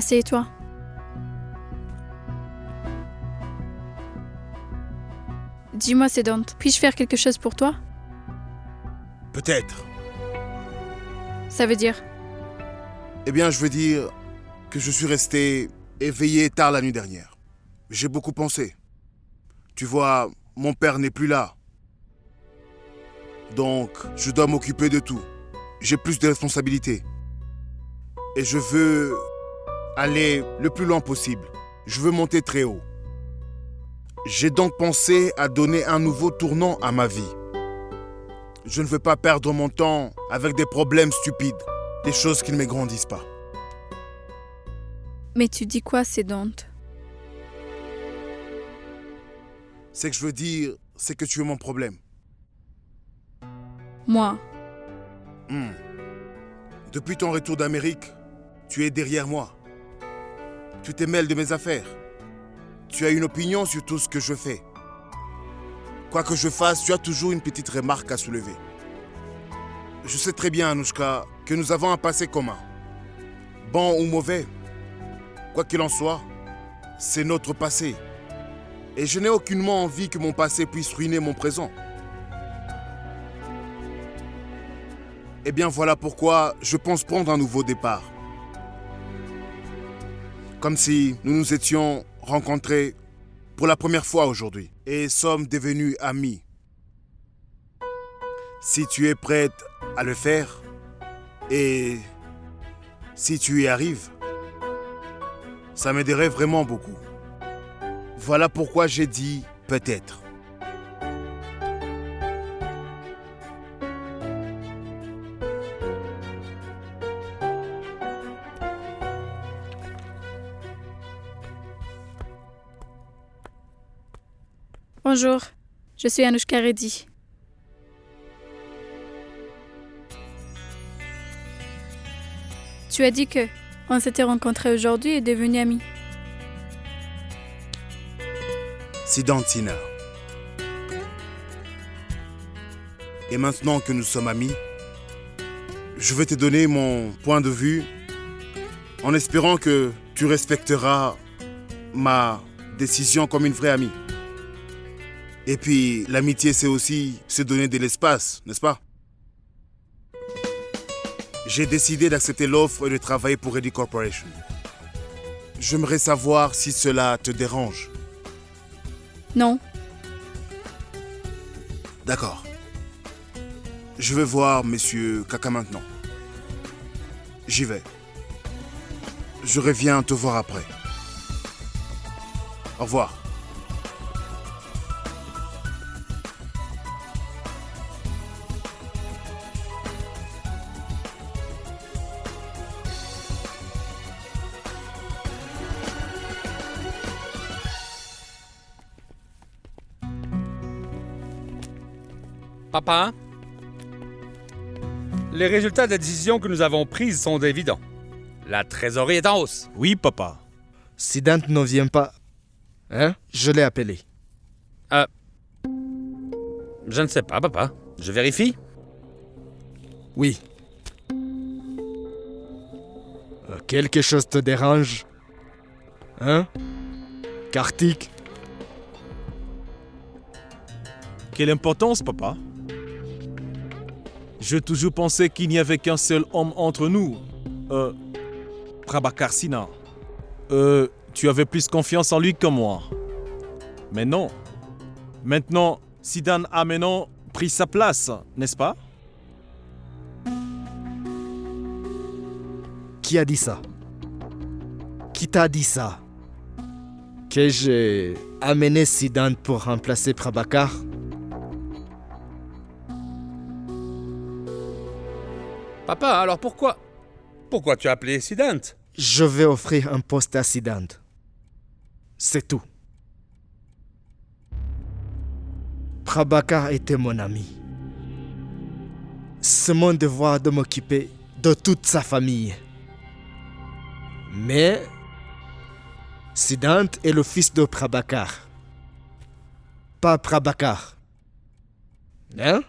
Assieds-toi. Dis-moi, Siddhant, puis-je faire quelque chose pour toi? Peut-être. Ça veut dire? Eh bien, je veux dire que je suis resté éveillé tard la nuit dernière. J'ai beaucoup pensé. Tu vois, mon père n'est plus là. Donc, je dois m'occuper de tout. J'ai plus de responsabilités. Et je veux aller le plus loin possible. Je veux monter très haut. J'ai donc pensé à donner un nouveau tournant à ma vie. Je ne veux pas perdre mon temps avec des problèmes stupides, des choses qui ne me grandissent pas. Mais tu dis quoi, Siddhant? Ce que je veux dire, c'est que tu es mon problème. Moi? Depuis ton retour d'Amérique, tu es derrière moi. Tu te mêles de mes affaires. Tu as une opinion sur tout ce que je fais. Quoi que je fasse, tu as toujours une petite remarque à soulever. Je sais très bien, Anushka, que nous avons un passé commun. Bon ou mauvais, quoi qu'il en soit, c'est notre passé. Et je n'ai aucunement envie que mon passé puisse ruiner mon présent. Eh bien, voilà pourquoi je pense prendre un nouveau départ. Comme si nous nous étions rencontrés pour la première fois aujourd'hui et sommes devenus amis. Si tu es prête à le faire et si tu y arrives, ça m'aiderait vraiment beaucoup. Voilà pourquoi j'ai dit peut-être. Bonjour, je suis Anushka Reddy. Tu as dit que on s'était rencontrés aujourd'hui et devenus amis. Siddhant Sinha. Et maintenant que nous sommes amis, je vais te donner mon point de vue en espérant que tu respecteras ma décision comme une vraie amie. Et puis, l'amitié, c'est aussi se donner de l'espace, n'est-ce pas? J'ai décidé d'accepter l'offre et de travailler pour Reddy Corporation. J'aimerais savoir si cela te dérange. Non, D'accord. Je vais voir Monsieur Kaka maintenant. J'y vais. Je reviens te voir après. Au revoir. Papa, les résultats des décisions que nous avons prises sont évidents. La trésorerie est en hausse. Oui, papa. Siddhant ne vient pas. Hein? Je l'ai appelé. Je ne sais pas, papa. Je vérifie. Oui. Quelque chose te dérange? Hein? Karthik? Quelle importance, papa? J'ai toujours pensé qu'il n'y avait qu'un seul homme entre nous. Prabhakar Sinha. Tu avais plus confiance en lui que moi. Mais non. Maintenant, Siddhant a maintenant pris sa place, n'est-ce pas? Qui a dit ça? Qui t'a dit ça? Que j'ai amené Siddhant pour remplacer Prabhakar? Papa, alors pourquoi tu as appelé Siddhant? Je vais offrir un poste à Siddhant. C'est tout. Prabhakar était mon ami. C'est mon devoir de m'occuper de toute sa famille. Mais Siddhant est le fils de Prabhakar. Pas Prabhakar. Hein?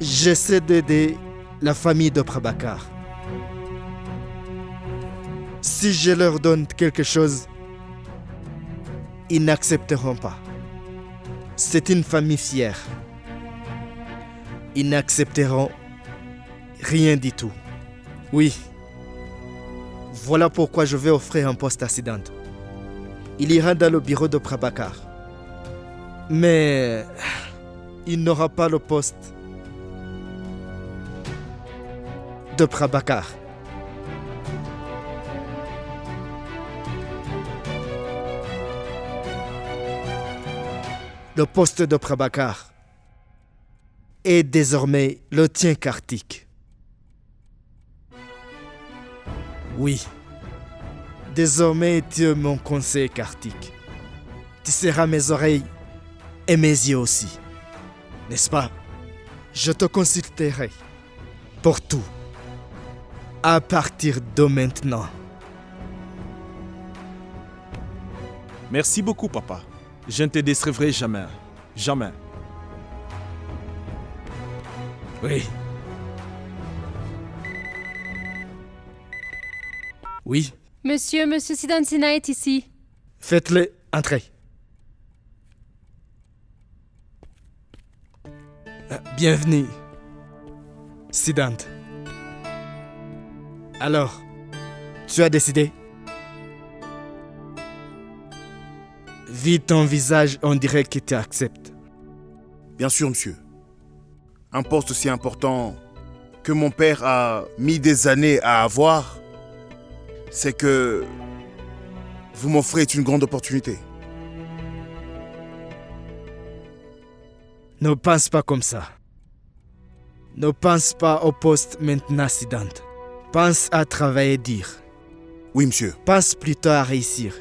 J'essaie d'aider la famille de Prabhakar. Si je leur donne quelque chose, ils n'accepteront pas. C'est une famille fière. Ils n'accepteront rien du tout. Oui. Voilà pourquoi je vais offrir un poste à Siddhant. Il ira dans le bureau de Prabhakar. Mais il n'aura pas le poste de Prabhakar. Le poste de Prabhakar est désormais le tien, Kartik. Oui. Désormais, tu es mon conseil, Kartik. Tu seras mes oreilles et mes yeux aussi. N'est-ce pas? Je te consulterai pour tout. À partir de maintenant. Merci beaucoup, papa. Je ne te décevrai jamais. Jamais. Oui. Oui. Monsieur Siddhant Sinha est ici. Faites-le entrer. Bienvenue, Siddhant. Alors, tu as décidé? Vu ton visage, on dirait que tu acceptes. Bien sûr, monsieur. Un poste aussi important que mon père a mis des années à avoir, c'est que vous m'offrez une grande opportunité. Ne pense pas comme ça. Ne pense pas au poste maintenant, Siddhant. Pense à travailler dur. Oui, monsieur. Pense plutôt à réussir.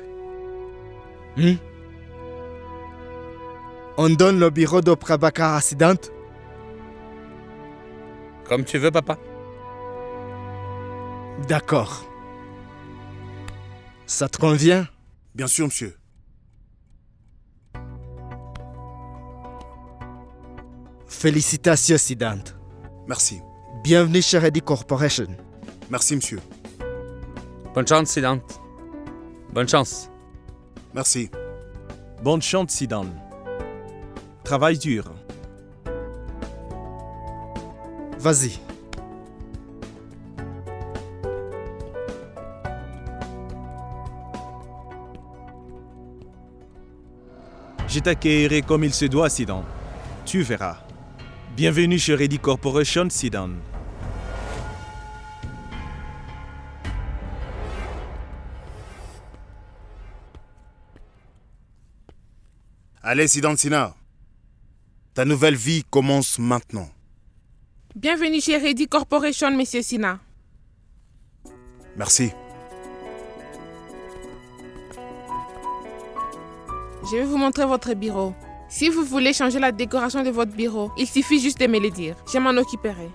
On donne le bureau de Prabhakar à Siddhant? Comme tu veux, papa. D'accord. Ça te convient? Bien sûr, monsieur. Félicitations, Siddhant. Merci. Bienvenue chez Reddy Corporation. Merci, monsieur. Bonne chance, Siddhant. Bonne chance. Merci. Bonne chance, Siddhant. Travaille dur. Vas-y. Je t'accueillerai comme il se doit, Siddhant. Tu verras. Bienvenue chez Reddy Corporation, Siddhant. Allez, Siddhant Sinha. Ta nouvelle vie commence maintenant. Bienvenue chez Reddy Corporation, Monsieur Sinha. Merci. Je vais vous montrer votre bureau. Si vous voulez changer la décoration de votre bureau, il suffit juste de me le dire. Je m'en occuperai.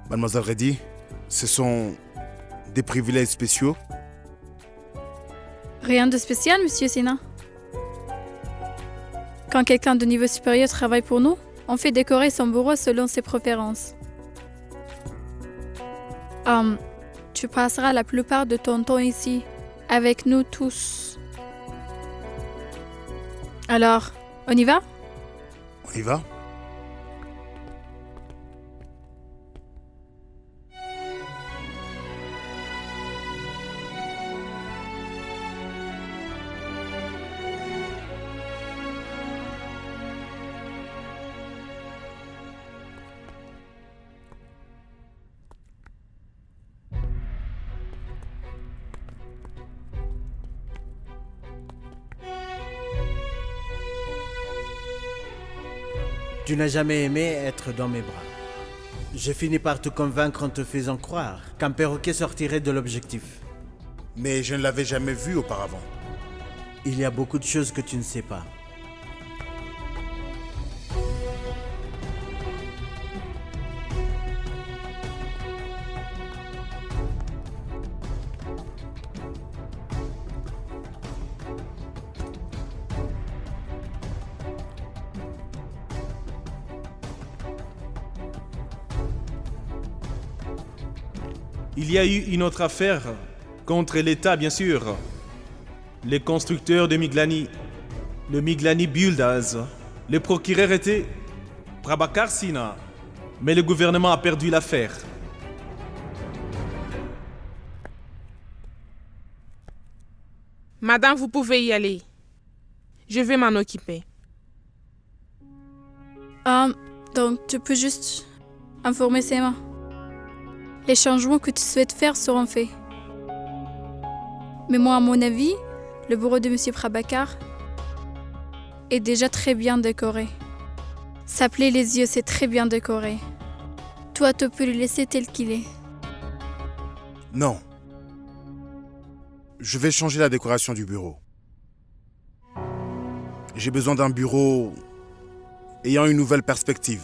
Mademoiselle Reddy, ce sont des privilèges spéciaux. Rien de spécial, monsieur Sinha. Quand quelqu'un de niveau supérieur travaille pour nous, on fait décorer son bureau selon ses préférences. Tu passeras la plupart de ton temps ici, avec nous tous. Alors, on y va? On y va? Tu n'as jamais aimé être dans mes bras. J'ai fini par te convaincre en te faisant croire qu'un perroquet sortirait de l'objectif. Mais je ne l'avais jamais vu auparavant. Il y a beaucoup de choses que tu ne sais pas. Il y a eu une autre affaire contre l'État, bien sûr. Les constructeurs de Miglani, le Miglani Builders. Le procureur était Prabhakar Sinha, mais le gouvernement a perdu l'affaire. Madame, vous pouvez y aller. Je vais m'en occuper. Donc tu peux juste informer Sema. Les changements que tu souhaites faire seront faits. Mais moi, à mon avis, le bureau de M. Prabhakar est déjà très bien décoré. S'appeler les yeux, c'est très bien décoré. Toi, tu peux le laisser tel qu'il est. Non. Je vais changer la décoration du bureau. J'ai besoin d'un bureau ayant une nouvelle perspective.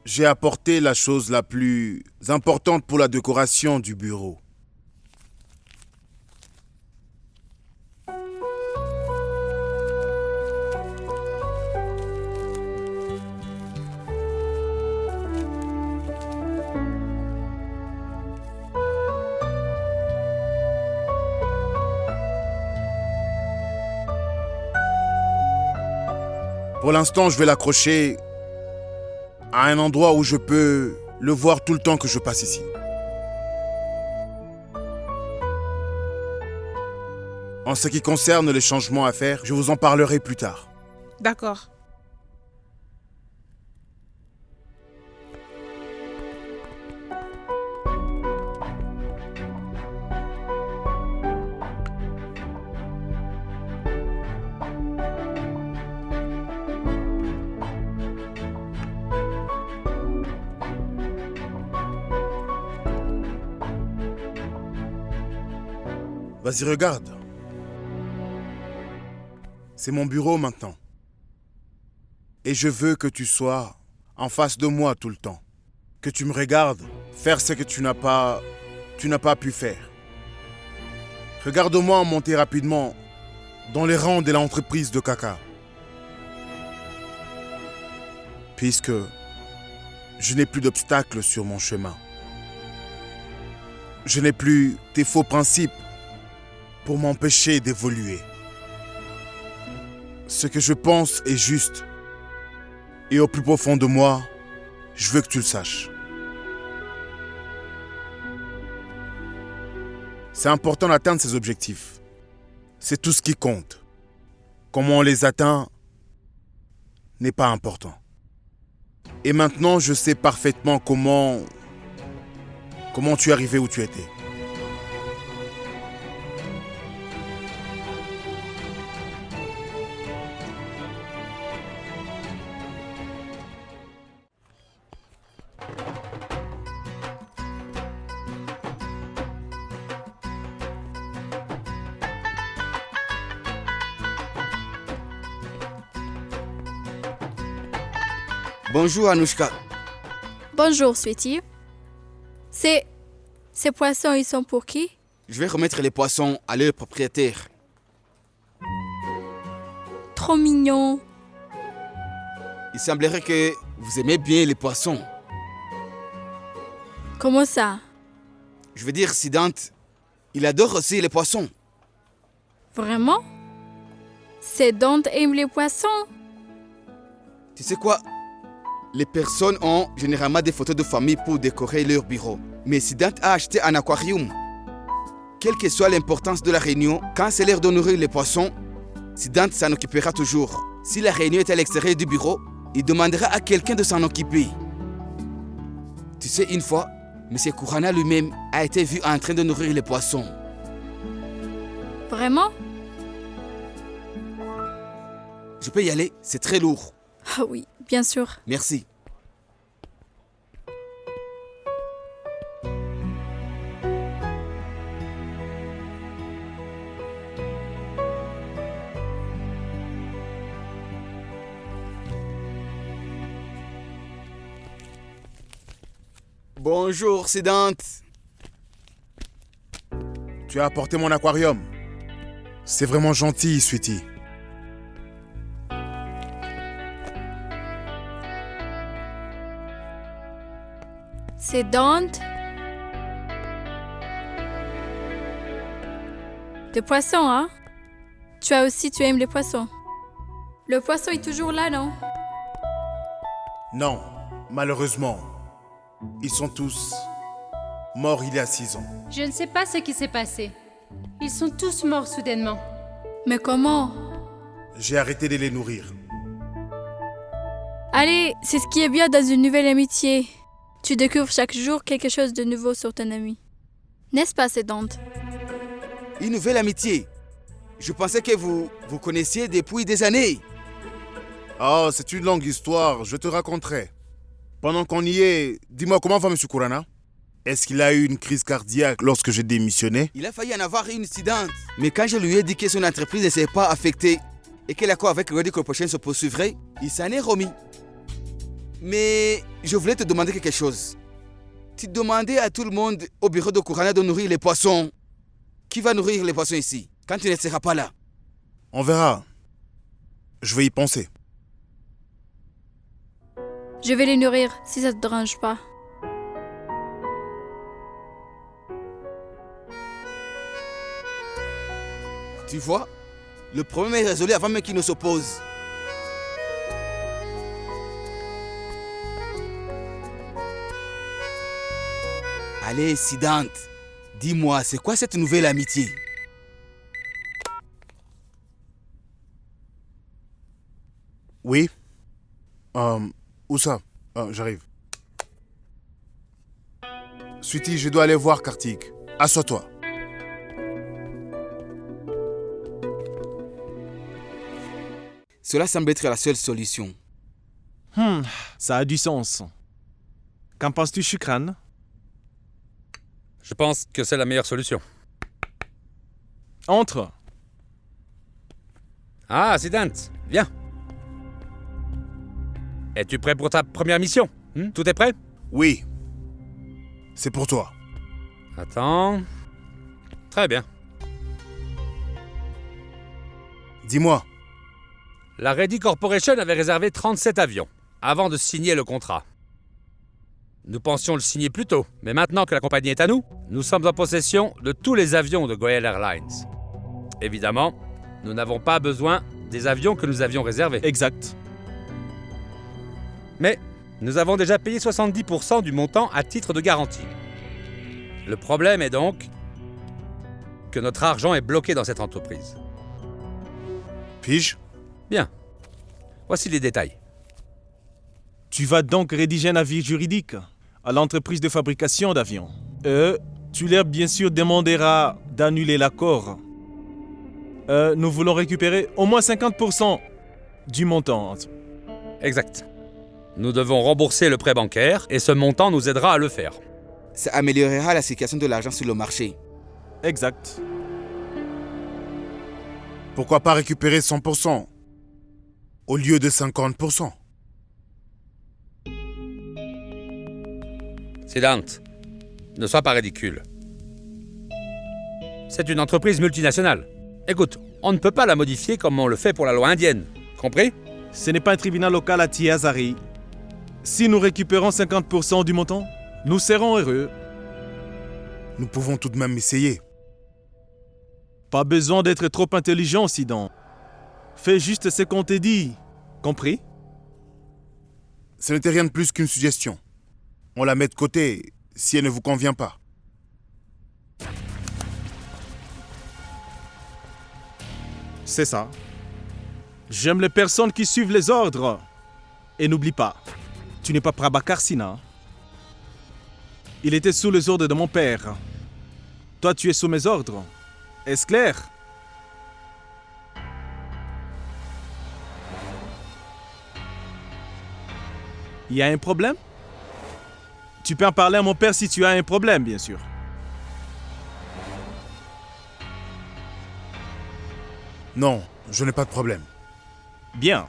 J'ai apporté la chose la plus importante pour la décoration du bureau. Pour l'instant, je vais l'accrocher à un endroit où je peux le voir tout le temps que je passe ici. En ce qui concerne les changements à faire, je vous en parlerai plus tard. D'accord. Vas-y, regarde. C'est mon bureau maintenant. Et je veux que tu sois en face de moi tout le temps. Que tu me regardes faire ce que tu n'as pas pu faire. Regarde-moi monter rapidement dans les rangs de l'entreprise de caca. Puisque je n'ai plus d'obstacles sur mon chemin. Je n'ai plus tes faux principes pour m'empêcher d'évoluer. Ce que je pense est juste. Et au plus profond de moi, je veux que tu le saches. C'est important d'atteindre ces objectifs. C'est tout ce qui compte. Comment on les atteint n'est pas important. Et maintenant, je sais parfaitement comment tu es arrivé où tu étais. Bonjour Anouchka. Bonjour, sweetie. Ces poissons, ils sont pour qui? Je vais remettre les poissons à leur propriétaire. Trop mignon. Il semblerait que vous aimez bien les poissons. Comment ça? Je veux dire, Siddhant, il adore aussi les poissons. Vraiment? Siddhant aime les poissons? Tu sais quoi? Les personnes ont généralement des photos de famille pour décorer leur bureau. Mais Siddhant a acheté un aquarium. Quelle que soit l'importance de la réunion, quand c'est l'heure de nourrir les poissons, Siddhant s'en occupera toujours. Si la réunion est à l'extérieur du bureau, il demandera à quelqu'un de s'en occuper. Tu sais, une fois, M. Khurana lui-même a été vu en train de nourrir les poissons. Vraiment? Je peux y aller, c'est très lourd. Ah oui, bien sûr. Merci. Bonjour, Siddhant. Tu as apporté mon aquarium. C'est vraiment gentil, sweetie. C'est Dante. Des poissons, hein? Tu aimes les poissons. Le poisson est toujours là, non? Non, malheureusement. Ils sont tous morts il y a 6 ans. Je ne sais pas ce qui s'est passé. Ils sont tous morts soudainement. Mais comment? J'ai arrêté de les nourrir. Allez, c'est ce qui est bien dans une nouvelle amitié. Tu découvres chaque jour quelque chose de nouveau sur ton ami. N'est-ce pas, c'est Dante? Une nouvelle amitié. Je pensais que vous connaissiez depuis des années. Oh, c'est une longue histoire, je te raconterai. Pendant qu'on y est, dis-moi comment va M. Kourana? Est-ce qu'il a eu une crise cardiaque lorsque j'ai démissionné? Il a failli en avoir une incidente. Mais quand je lui ai dit que son entreprise ne s'est pas affectée et que l'accord avec Ready Corporation se poursuivrait, il s'en est remis. Mais je voulais te demander quelque chose. Tu demandais à tout le monde au bureau de Kourana de nourrir les poissons. Qui va nourrir les poissons ici, quand tu ne seras pas là? On verra. Je vais y penser. Je vais les nourrir, si ça te dérange pas. Tu vois, le problème est résolu avant même qu'il ne s'oppose. Allez, Sidante, dis-moi, c'est quoi cette nouvelle amitié? Oui? Où ça? J'arrive. Sweetie, je dois aller voir Kartik. Assois-toi. Cela semble être la seule solution. Ça a du sens. Qu'en penses-tu, Shukran? Je pense que c'est la meilleure solution. Entre. Ah, Sidante, viens. Es-tu prêt pour ta première mission? Tout est prêt? Oui. C'est pour toi. Attends. Très bien. Dis-moi. La Ready Corporation avait réservé 37 avions avant de signer le contrat. Nous pensions le signer plus tôt, mais maintenant que la compagnie est à nous, nous sommes en possession de tous les avions de GoEl Airlines. Évidemment, nous n'avons pas besoin des avions que nous avions réservés. Exact. Mais nous avons déjà payé 70% du montant à titre de garantie. Le problème est donc que notre argent est bloqué dans cette entreprise. Puis-je? Bien. Voici les détails. Tu vas donc rédiger un avis juridique à l'entreprise de fabrication d'avions. Tu leur bien sûr demanderas d'annuler l'accord. Nous voulons récupérer au moins 50% du montant. Exact. Nous devons rembourser le prêt bancaire et ce montant nous aidera à le faire. Ça améliorera la situation de l'argent sur le marché. Exact. Pourquoi pas récupérer 100% au lieu de 50%? Sidante, ne sois pas ridicule. C'est une entreprise multinationale. Écoute, on ne peut pas la modifier comme on le fait pour la loi indienne. Compris? Ce n'est pas un tribunal local à Tiazari. Si nous récupérons 50% du montant, nous serons heureux. Nous pouvons tout de même essayer. Pas besoin d'être trop intelligent, Sidan. Fais juste ce qu'on te dit. Compris? Ce n'était rien de plus qu'une suggestion. On la met de côté si elle ne vous convient pas. C'est ça. J'aime les personnes qui suivent les ordres. Et n'oublie pas, tu n'es pas Prabhakar Sina. Il était sous les ordres de mon père. Toi, tu es sous mes ordres. Est-ce clair? Il y a un problème? Tu peux en parler à mon père si tu as un problème, bien sûr. Non, je n'ai pas de problème. Bien.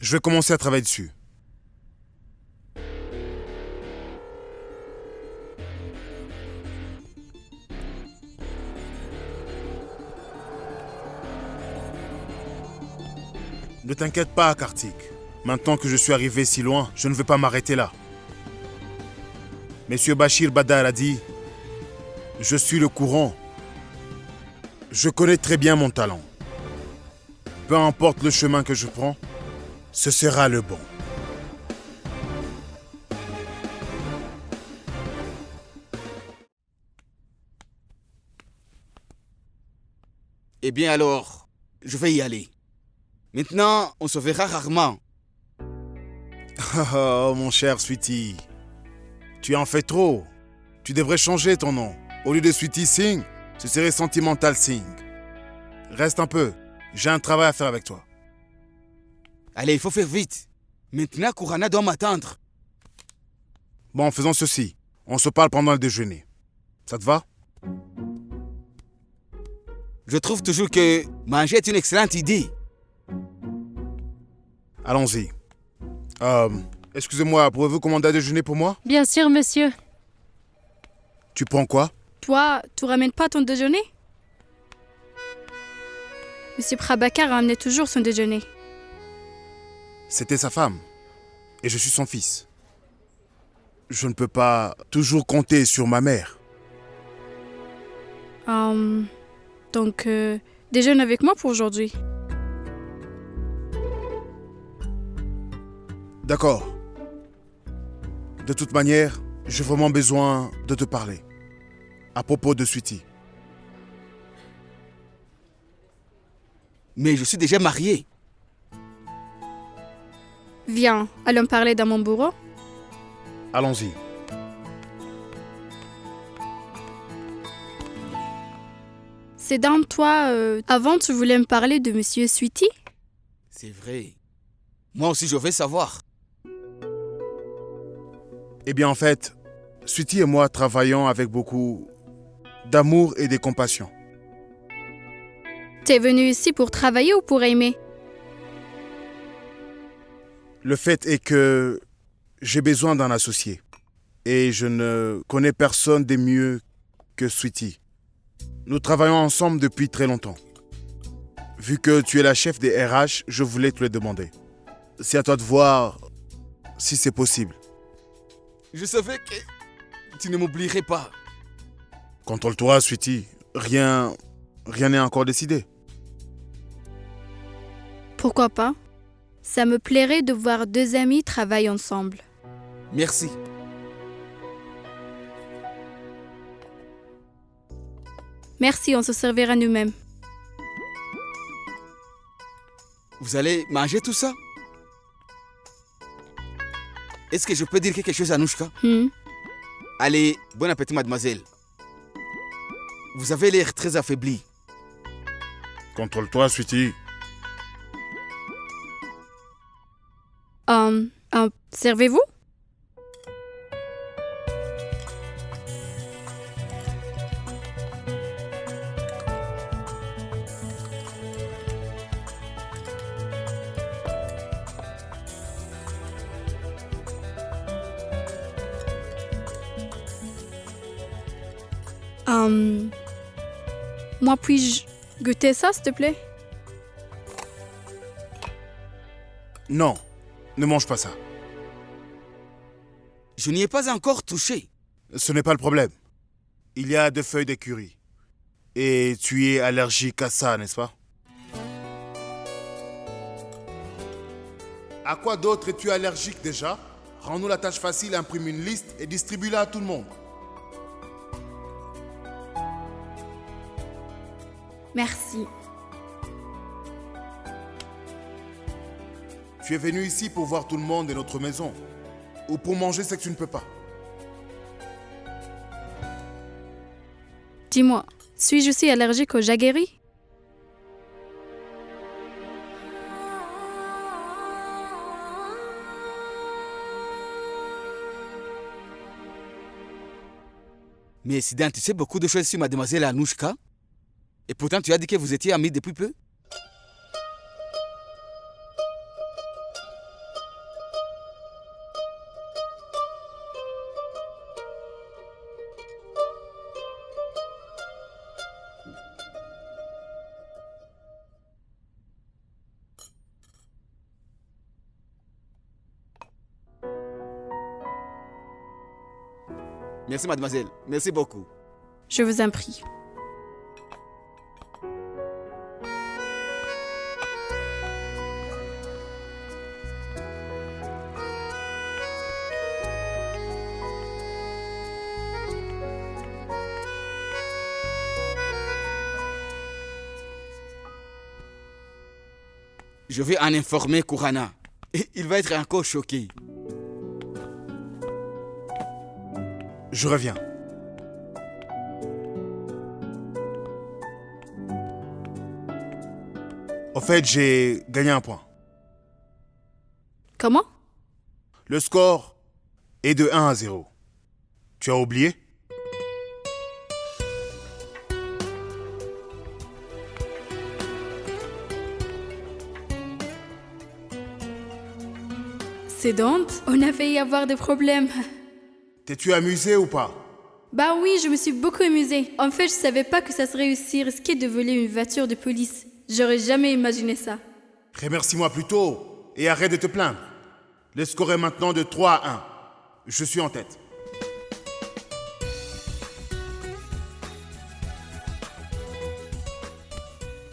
Je vais commencer à travailler dessus. Ne t'inquiète pas, Kartik. Maintenant que je suis arrivé si loin, je ne vais pas m'arrêter là. Monsieur Bashir Badar a dit « Je suis le courant. Je connais très bien mon talent. Peu importe le chemin que je prends, ce sera le bon. » Eh bien alors, je vais y aller. Maintenant, on se verra rarement. Oh, mon cher Sweetie. Tu en fais trop. Tu devrais changer ton nom. Au lieu de Sweetie Singh, ce serait Sentimental Singh. Reste un peu. J'ai un travail à faire avec toi. Allez, il faut faire vite. Maintenant, Kurana doit m'attendre. Bon, faisons ceci. On se parle pendant le déjeuner. Ça te va? Je trouve toujours que manger est une excellente idée. Allons-y. Excusez-moi, pouvez-vous commander à déjeuner pour moi? Bien sûr, monsieur. Tu prends quoi? Toi, tu ramènes pas ton déjeuner? Monsieur Prabhakar ramenait toujours son déjeuner. C'était sa femme. Et je suis son fils. Je ne peux pas toujours compter sur ma mère. Donc, déjeune avec moi pour aujourd'hui. D'accord. De toute manière, j'ai vraiment besoin de te parler. À propos de Sweetie. Mais je suis déjà marié. Viens, allons parler dans mon bureau. Allons-y. C'est dans toi, avant tu voulais me parler de Monsieur Sweetie? C'est vrai. Moi aussi, je veux savoir. Eh bien, en fait, Sweetie et moi travaillons avec beaucoup d'amour et de compassion. T'es venu ici pour travailler ou pour aimer? Le fait est que j'ai besoin d'un associé. Et je ne connais personne de mieux que Sweetie. Nous travaillons ensemble depuis très longtemps. Vu que tu es la chef des RH, je voulais te le demander. C'est à toi de voir si c'est possible. Je savais que tu ne m'oublierais pas. Contrôle-toi, Sweetie. Rien n'est encore décidé. Pourquoi pas? Ça me plairait de voir deux amis travailler ensemble. Merci. Merci, on se servira nous-mêmes. Vous allez manger tout ça? Est-ce que je peux dire quelque chose à Anouchka? Allez, bon appétit, mademoiselle. Vous avez l'air très affaibli. Contrôle-toi, Sweetie. Servez-vous? Moi, puis-je goûter ça, s'il te plaît? Non, ne mange pas ça. Je n'y ai pas encore touché. Ce n'est pas le problème. Il y a des feuilles d'écurie. Et tu es allergique à ça, n'est-ce pas? À quoi d'autre es-tu allergique déjà? Rends-nous la tâche facile, imprime une liste et distribue-la à tout le monde. Merci. Tu es venu ici pour voir tout le monde et notre maison. Ou pour manger ce que tu ne peux pas. Dis-moi, suis-je aussi allergique au jaggery? Mais Siddhant, tu sais beaucoup de choses sur mademoiselle Anouchka. Et pourtant, tu as dit que vous étiez amis depuis peu. Merci, mademoiselle. Merci beaucoup. Je vous en prie. Je vais en informer Kurana. Et il va être encore choqué. Je reviens. Au fait, j'ai gagné un point. Comment? Le score est de 1-0. Tu as oublié? C'est Dante. On a failli avoir des problèmes. T'es-tu amusé ou pas? Bah oui, je me suis beaucoup amusée. En fait, je savais pas que ça serait aussi risqué de voler une voiture de police. J'aurais jamais imaginé ça. Remercie-moi plutôt et arrête de te plaindre. Le score est maintenant de 3-1. Je suis en tête.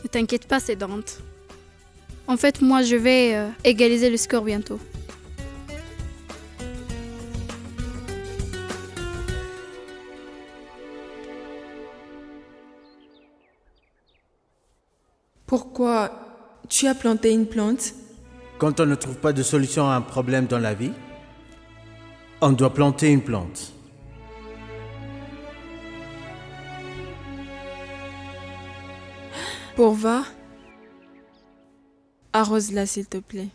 Ne t'inquiète pas, c'est Dante. En fait, moi, je vais égaliser le score bientôt. Pourquoi tu as planté une plante? Quand on ne trouve pas de solution à un problème dans la vie, on doit planter une plante. Pourva, arrose-la s'il te plaît.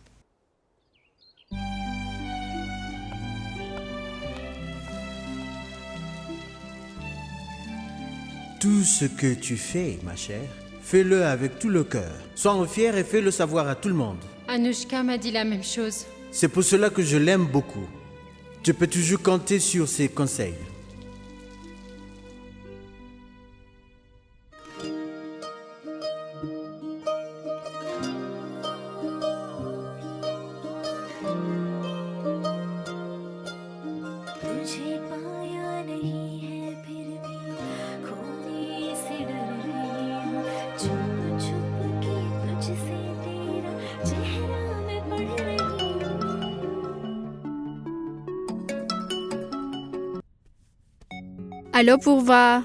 Tout ce que tu fais, ma chère, fais-le avec tout le cœur. Sois fier et fais-le savoir à tout le monde. Anushka m'a dit la même chose. C'est pour cela que je l'aime beaucoup. Tu peux toujours compter sur ses conseils. Allô, Pourva?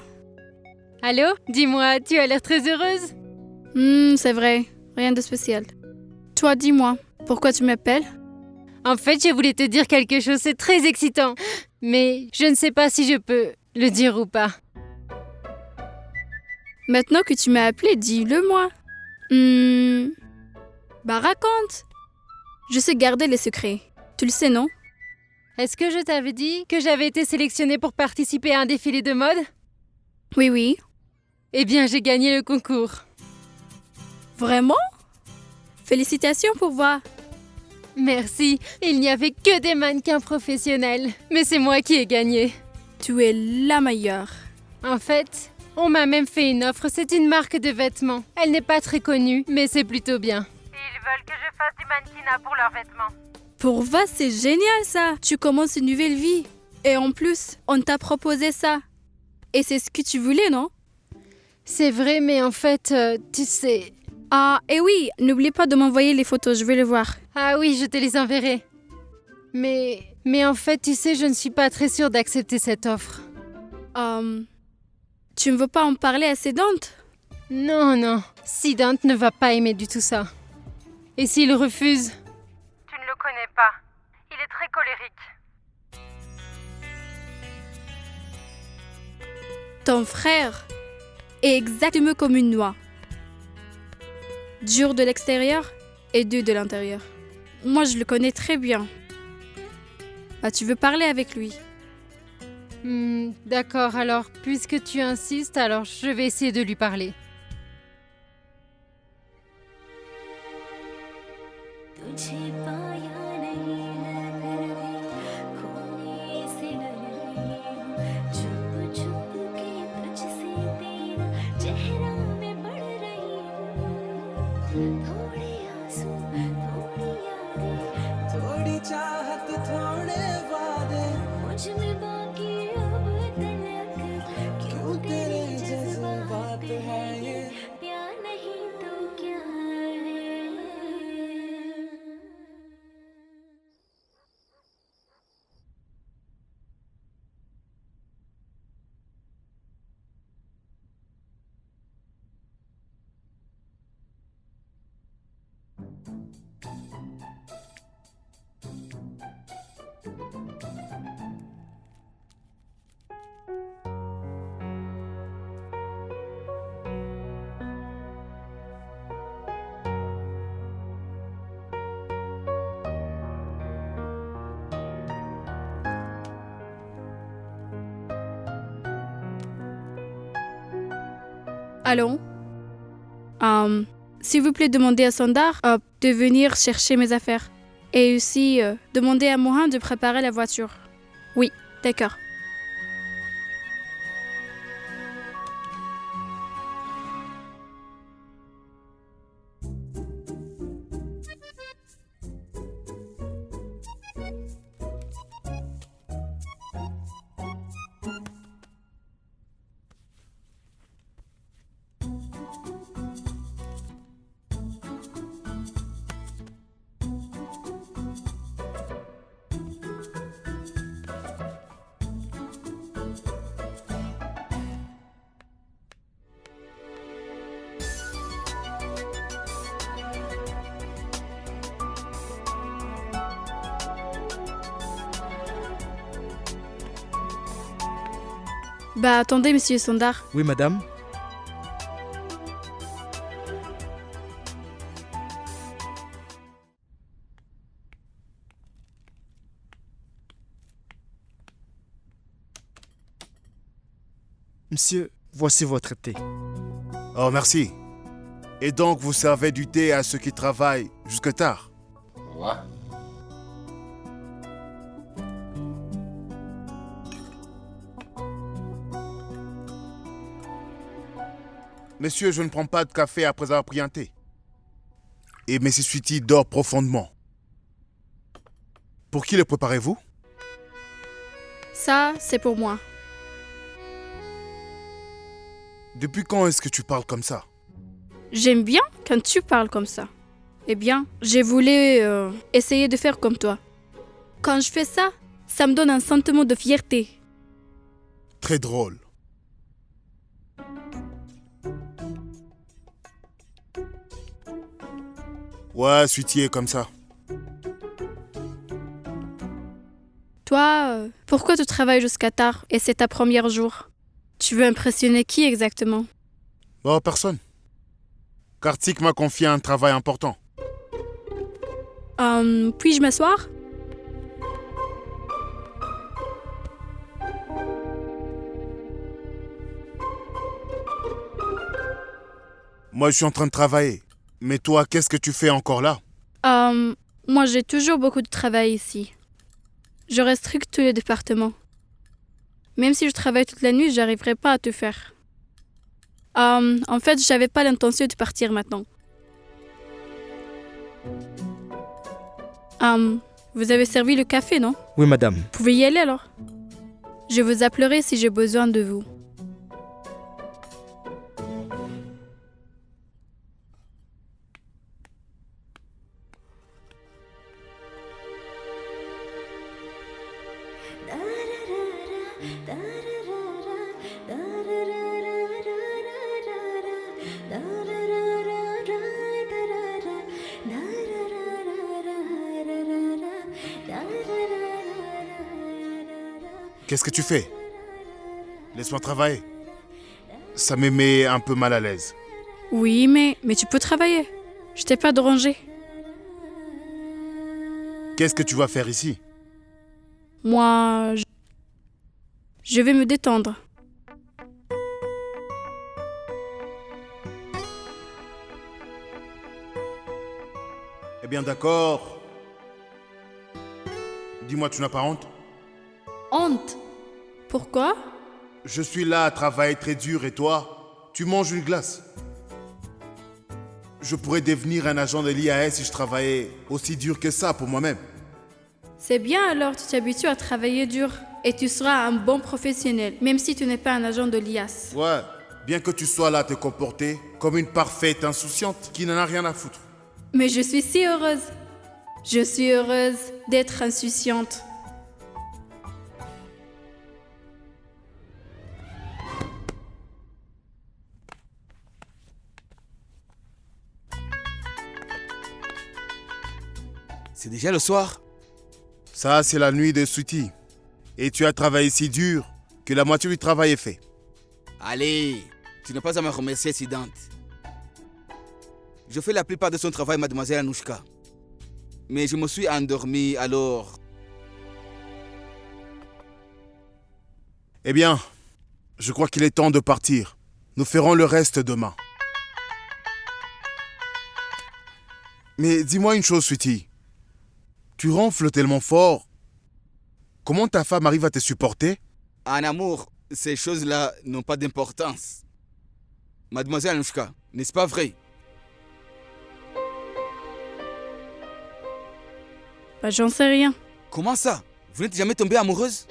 Allô? Dis-moi, tu as l'air très heureuse? C'est vrai, rien de spécial. Toi, dis-moi, pourquoi tu m'appelles? En fait, je voulais te dire quelque chose, c'est très excitant. Mais je ne sais pas si je peux le dire ou pas. Maintenant que tu m'as appelé, dis-le-moi. Bah raconte. Je sais garder les secrets. Tu le sais, non? Est-ce que je t'avais dit que j'avais été sélectionnée pour participer à un défilé de mode? Oui, oui. Eh bien, j'ai gagné le concours. Vraiment? Félicitations, Pourva. Merci. Il n'y avait que des mannequins professionnels. Mais c'est moi qui ai gagné. Tu es la meilleure. En fait, on m'a même fait une offre. C'est une marque de vêtements. Elle n'est pas très connue, mais c'est plutôt bien. Ils veulent que je fasse du mannequinat pour leurs vêtements. Pourva, c'est génial ça. Tu commences une nouvelle vie. Et en plus, on t'a proposé ça. Et c'est ce que tu voulais, non? C'est vrai, mais en fait, tu sais... Ah, et oui, n'oublie pas de m'envoyer les photos, je vais les voir. Ah oui, je te les enverrai. Mais en fait, tu sais, je ne suis pas très sûre d'accepter cette offre. Tu ne veux pas en parler à Dante? Non, non. Dante ne va pas aimer du tout ça. Et s'il refuse? Tu ne le connais pas. Il est très colérique. Ton frère est exactement comme une noix. Dur de l'extérieur et dur de l'intérieur. Moi, je le connais très bien. Bah, tu veux parler avec lui? D'accord, alors, puisque tu insistes, alors je vais essayer de lui parler. थोड़ी चाहत थोड़े वादे मुझ में बाकी अब Allô? S'il vous plaît, demandez à Sandar de venir chercher mes affaires. Et aussi, demandez à Mohin de préparer la voiture. Oui, d'accord. Bah attendez, monsieur Sandar. Oui, madame. Monsieur, voici votre thé. Oh, merci. Et donc, vous servez du thé à ceux qui travaillent jusque tard? Ouais. Monsieur, je ne prends pas de café après avoir pris un thé. Et Mrs. Sweetie dort profondément. Pour qui le préparez-vous? Ça, c'est pour moi. Depuis quand est-ce que tu parles comme ça? J'aime bien quand tu parles comme ça. Eh bien, j'ai voulu essayer de faire comme toi. Quand je fais ça, ça me donne un sentiment de fierté. Très drôle. Ouais, Sweetie est comme ça. Toi, pourquoi tu travailles jusqu'à tard et c'est ta première jour? Tu veux impressionner qui exactement? Oh, personne. Kartik m'a confié un travail important. Puis-je m'asseoir? Moi, je suis en train de travailler. Mais toi, qu'est-ce que tu fais encore là? Moi, j'ai toujours beaucoup de travail ici. Je restricte tous les départements. Même si je travaille toute la nuit, j'arriverai pas à tout faire. En fait, j'avais pas l'intention de partir maintenant. Vous avez servi le café, non? Oui, madame. Vous pouvez y aller alors? Je vous appellerai si j'ai besoin de vous. Qu'est-ce que tu fais? Laisse-moi travailler. Ça me met un peu mal à l'aise. Oui, mais tu peux travailler. Je t'ai pas dérangé. Qu'est-ce que tu vas faire ici? Moi, je vais me détendre. Eh bien, d'accord. Dis-moi, tu n'as pas honte? Honte? Pourquoi? Je suis là à travailler très dur et toi, tu manges une glace. Je pourrais devenir un agent de l'IAS si je travaillais aussi dur que ça pour moi-même. C'est bien alors, tu t'habitues à travailler dur. Et tu seras un bon professionnel, même si tu n'es pas un agent de l'IAS. Ouais, bien que tu sois là à te comporter comme une parfaite insouciante qui n'en a rien à foutre. Mais je suis si heureuse. Je suis heureuse d'être insouciante. déjà le soir. Ça, c'est la nuit de Sweetie. Et tu as travaillé si dur que la moitié du travail est fait. Allez, tu n'as pas à me remercier, Siddhant. Je fais la plupart de son travail, mademoiselle Anushka. Mais je me suis endormi, alors... Eh bien, je crois qu'il est temps de partir. Nous ferons le reste demain. Mais dis-moi une chose, Sweetie. Tu ronfles tellement fort. Comment ta femme arrive à te supporter? En amour, ces choses-là n'ont pas d'importance. Mademoiselle Anushka, n'est-ce pas vrai? Bah, j'en sais rien. Comment ça? Vous n'êtes jamais tombée amoureuse?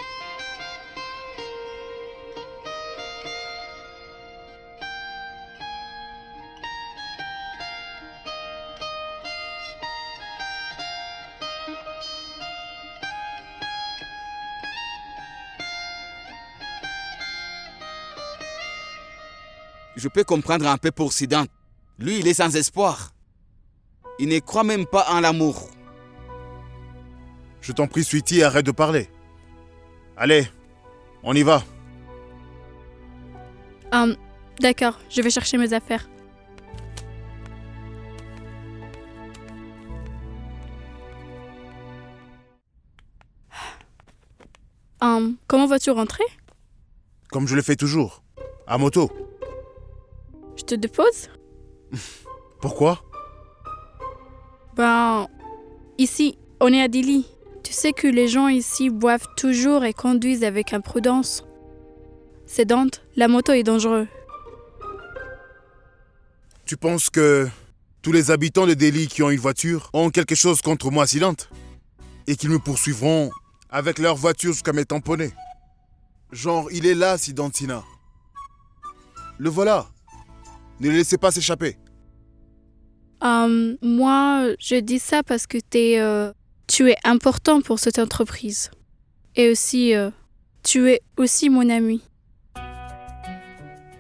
Je peux comprendre un peu pour Siddhant. Lui, il est sans espoir. Il ne croit même pas en l'amour. Je t'en prie, Sweetie, arrête de parler. Allez, on y va. D'accord, je vais chercher mes affaires. Comment vas-tu rentrer? Comme je le fais toujours. À moto. Je te dépose? Pourquoi? Ben, ici, on est à Delhi. Tu sais que les gens ici boivent toujours et conduisent avec imprudence. Siddhant, la moto est dangereuse. Tu penses que tous les habitants de Delhi qui ont une voiture ont quelque chose contre moi, Siddhant? Et qu'ils me poursuivront avec leur voiture jusqu'à me tamponner? Genre, il est là, Siddhantina. Le voilà. Ne le laissez pas s'échapper. Moi, je dis ça parce que tu es important pour cette entreprise. Et aussi, tu es aussi mon ami.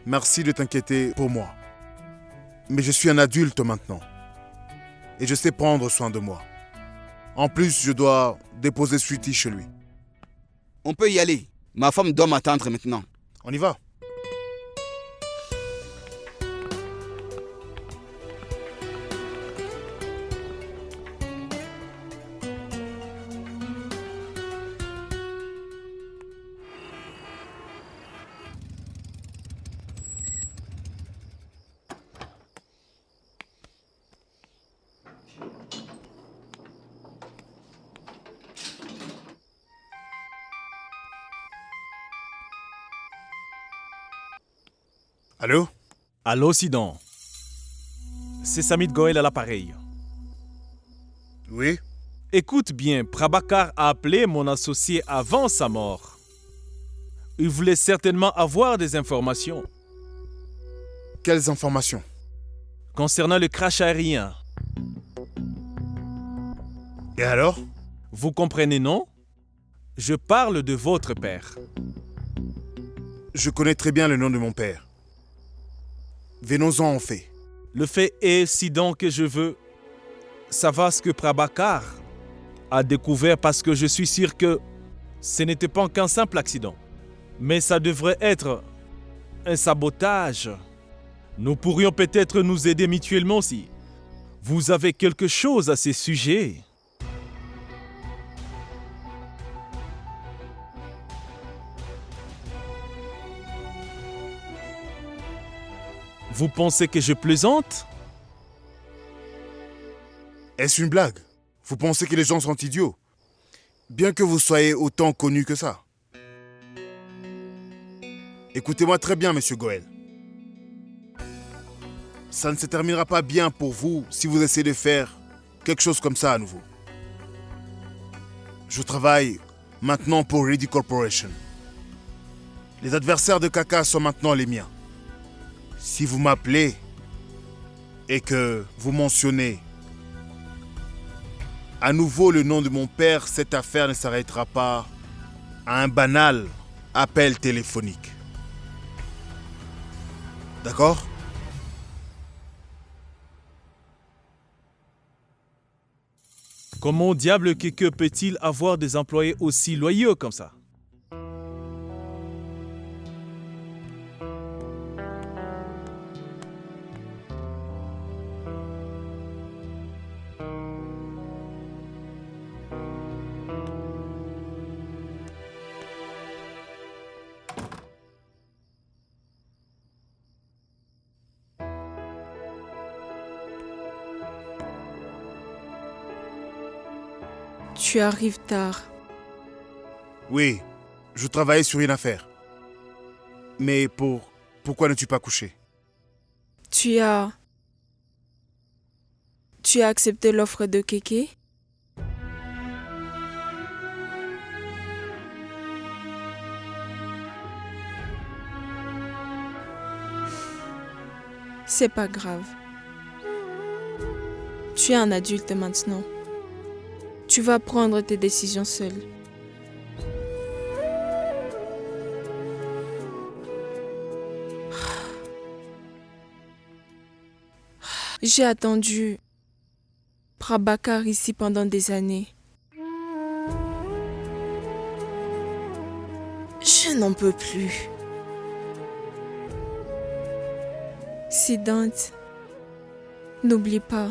Merci de t'inquiéter pour moi. Mais je suis un adulte maintenant. Et je sais prendre soin de moi. En plus, je dois déposer Sweetie chez lui. On peut y aller. Ma femme doit m'attendre maintenant. On y va. Allô? Allô, Siddhant. C'est Samit Goel à l'appareil. Oui? Écoute bien, Prabhakar a appelé mon associé avant sa mort. Il voulait certainement avoir des informations. Quelles informations? Concernant le crash aérien. Et alors? Vous comprenez, non? Je parle de votre père. Je connais très bien le nom de mon père. Venons-en en fait. Le fait est, Siddhant, que je veux savoir ce que Prabhakar a découvert parce que je suis sûr que ce n'était pas qu'un simple accident. Mais ça devrait être un sabotage. Nous pourrions peut-être nous aider mutuellement si vous avez quelque chose à ce sujet. Vous pensez que je plaisante? Est-ce une blague? Vous pensez que les gens sont idiots? Bien que vous soyez autant connu que ça. Écoutez-moi très bien, monsieur Goel. Ça ne se terminera pas bien pour vous si vous essayez de faire quelque chose comme ça à nouveau. Je travaille maintenant pour Reddy Corporation. Les adversaires de Kaka sont maintenant les miens. Si vous m'appelez et que vous mentionnez à nouveau le nom de mon père, cette affaire ne s'arrêtera pas à un banal appel téléphonique. D'accord ? Comment diable quelqu'un peut-il avoir des employés aussi loyaux comme ça? Tu arrives tard. Oui, je travaillais sur une affaire. Mais pourquoi n'es-tu pas couché? Tu as accepté l'offre de Kéké? C'est pas grave. Tu es un adulte maintenant. Tu vas prendre tes décisions seul. J'ai attendu Prabhakar ici pendant des années. Je n'en peux plus. Siddhant, n'oublie pas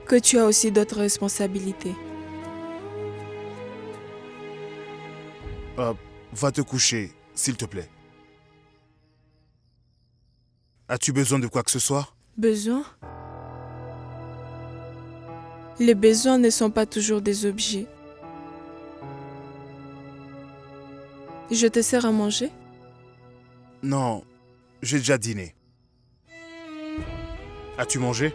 que tu as aussi d'autres responsabilités. Va te coucher, s'il te plaît. As-tu besoin de quoi que ce soit? Besoin? Les besoins ne sont pas toujours des objets. Je te sers à manger? Non, j'ai déjà dîné. As-tu mangé?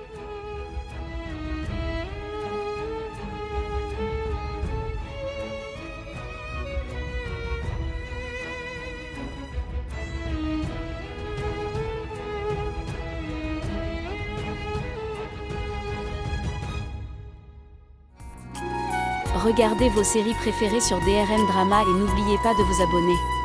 Regardez vos séries préférées sur DRM Drama et n'oubliez pas de vous abonner.